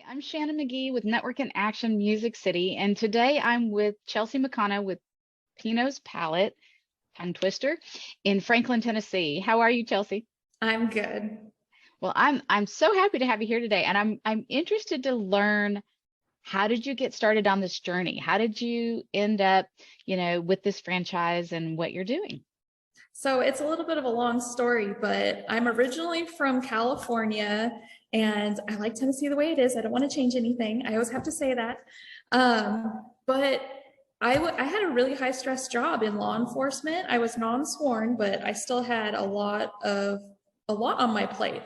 I'm Shannon McGee with Network and Action Music City, and today I'm with Chelsea McConnell with Pinots Palette, tongue twister, in Franklin, Tennessee. How are you, Chelsea? I'm good. Well, I'm so happy to have you here today, and I'm interested to learn how did you get started on this journey? How did you end up, with this franchise and what you're doing? So it's a little bit of a long story, but I'm originally from California and I like Tennessee the way it is. I don't want to change anything. I always have to say that. But I had a really high stress job in law enforcement. I was non-sworn, but I still had a lot on my plate.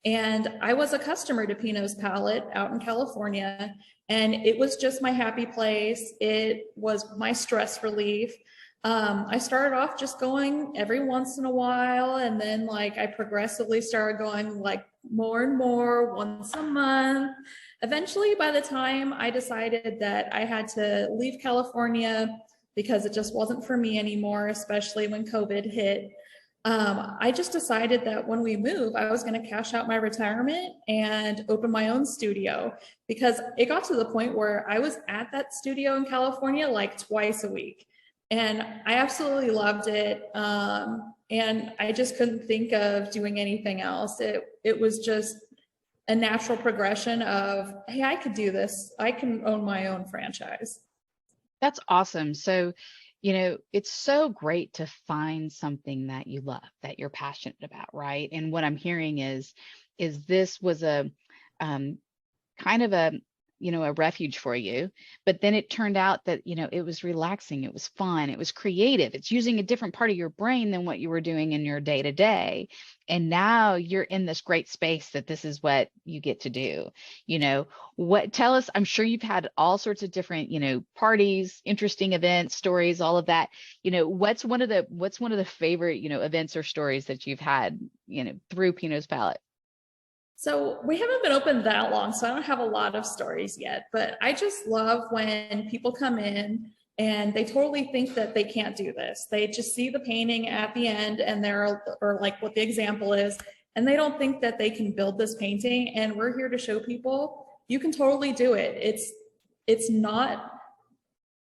And I was a customer to Pinots Palette out in California, and it was just my happy place. It was my stress relief. I started off just going every once in a while, and then like I progressively started going like more and more once a month. Eventually, by the time I decided that I had to leave California because it just wasn't for me anymore, especially when COVID hit, I just decided that when we move, I was going to cash out my retirement and open my own studio because it got to the point where I was at that studio in California like twice a week. And I absolutely loved it. And I just couldn't think of doing anything else. It was just a natural progression of, hey, I could do this. I can own my own franchise. That's awesome. So, it's so great to find something that you love, that you're passionate about, right? And what I'm hearing is this was a kind of a refuge for you, but then it turned out that it was relaxing, it was fun, it was creative, it's using a different part of your brain than what you were doing in your day to day, and now you're in this great space that this is what you get to do. What, tell us, I'm sure you've had all sorts of different parties, interesting events, stories, all of that. What's one of the favorite events or stories that you've had through Pinot's Palette? So we haven't been open that long, so I don't have a lot of stories yet, but I just love when people come in and they totally think that they can't do this. They just see the painting at the end and or like what the example is, and they don't think that they can build this painting. And we're here to show people you can totally do it. It's not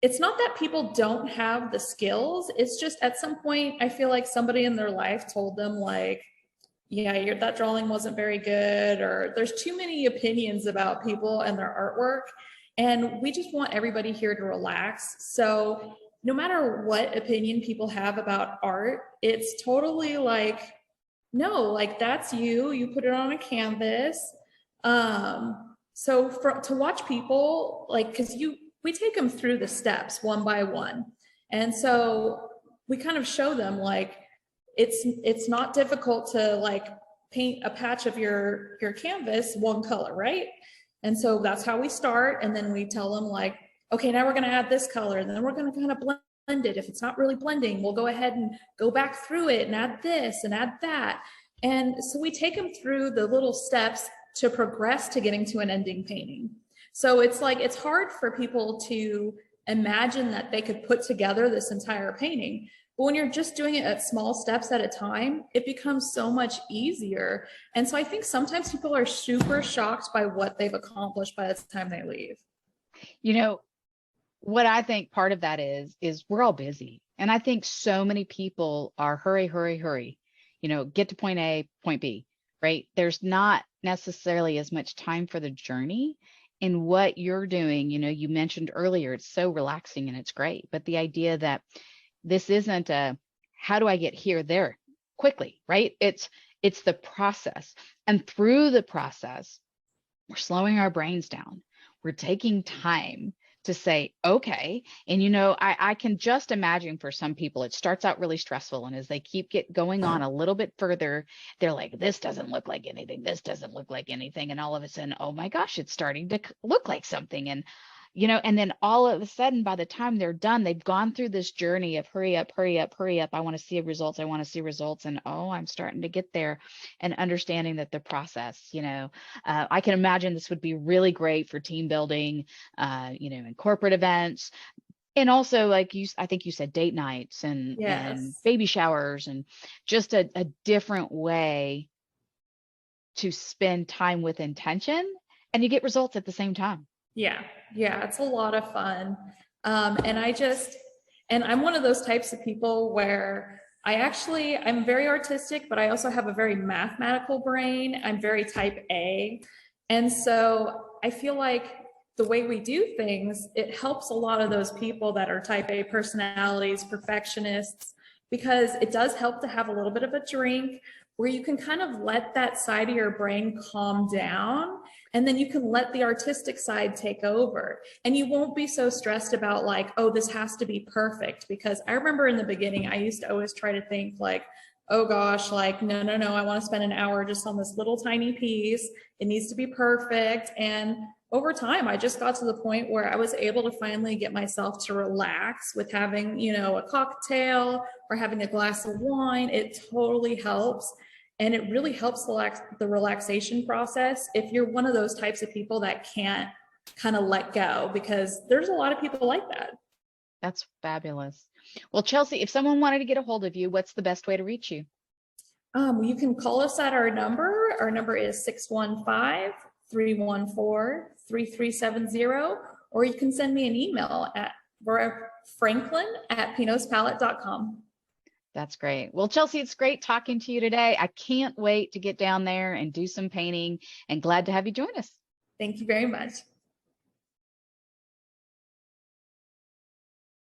it's not that people don't have the skills. It's just at some point I feel like somebody in their life told them like, yeah, that drawing wasn't very good, or there's too many opinions about people and their artwork. And we just want everybody here to relax. So no matter what opinion people have about art, it's totally like, no, like that's you put it on a canvas. To watch people like, because we take them through the steps one by one. And so we kind of show them like, it's not difficult to like paint a patch of your canvas one color, right? And so that's how we start. And then we tell them like, okay, now we're going to add this color, and then we're going to kind of blend it. If it's not really blending, we'll go ahead and go back through it and add this and add that. And so we take them through the little steps to progress to getting to an ending painting. So it's like it's hard for people to imagine that they could put together this entire painting. But when you're just doing it at small steps at a time, it becomes so much easier. And so I think sometimes people are super shocked by what they've accomplished by the time they leave. You know, what I think part of that is we're all busy. And I think so many people are hurry, hurry, hurry, get to point A, point B, right? There's not necessarily as much time for the journey. In what you're doing, you mentioned earlier, it's so relaxing and it's great. But the idea that this isn't a how do I get here, there quickly, right? It's the process. And through the process, we're slowing our brains down. We're taking time to say, okay. And I can just imagine for some people, it starts out really stressful. And as they keep going on a little bit further, they're like, this doesn't look like anything. This doesn't look like anything. And all of a sudden, oh my gosh, it's starting to look like something. And then all of a sudden, by the time they're done, they've gone through this journey of hurry up, hurry up, hurry up. I want to see results. I want to see results. And oh, I'm starting to get there, and understanding that the process, I can imagine this would be really great for team building, in corporate events. And also, like I think you said date nights and Yes. baby showers, and just a different way to spend time with intention And you get results at the same time. Yeah, yeah, it's a lot of fun. And and I'm one of those types of people where I'm very artistic, but I also have a very mathematical brain. I'm very type A. And so I feel like the way we do things, it helps a lot of those people that are type A personalities, perfectionists, because it does help to have a little bit of a drink where you can kind of let that side of your brain calm down, and then you can let the artistic side take over, and you won't be so stressed about like, oh, this has to be perfect. Because I remember in the beginning, I used to always try to think like, oh gosh, like, no, no, no, I want to spend an hour just on this little tiny piece. It needs to be perfect. And over time, I just got to the point where I was able to finally get myself to relax with having, a cocktail or having a glass of wine. It totally helps. And it really helps the relaxation process if you're one of those types of people that can't kind of let go, because there's a lot of people like that. That's fabulous. Well, Chelsea, if someone wanted to get a hold of you, what's the best way to reach you? You can call us at our number. Our number is 615-314-3370, or you can send me an email at franklin@pinotspalette.com. That's great. Well, Chelsea, it's great talking to you today. I can't wait to get down there and do some painting, and glad to have you join us. Thank you very much.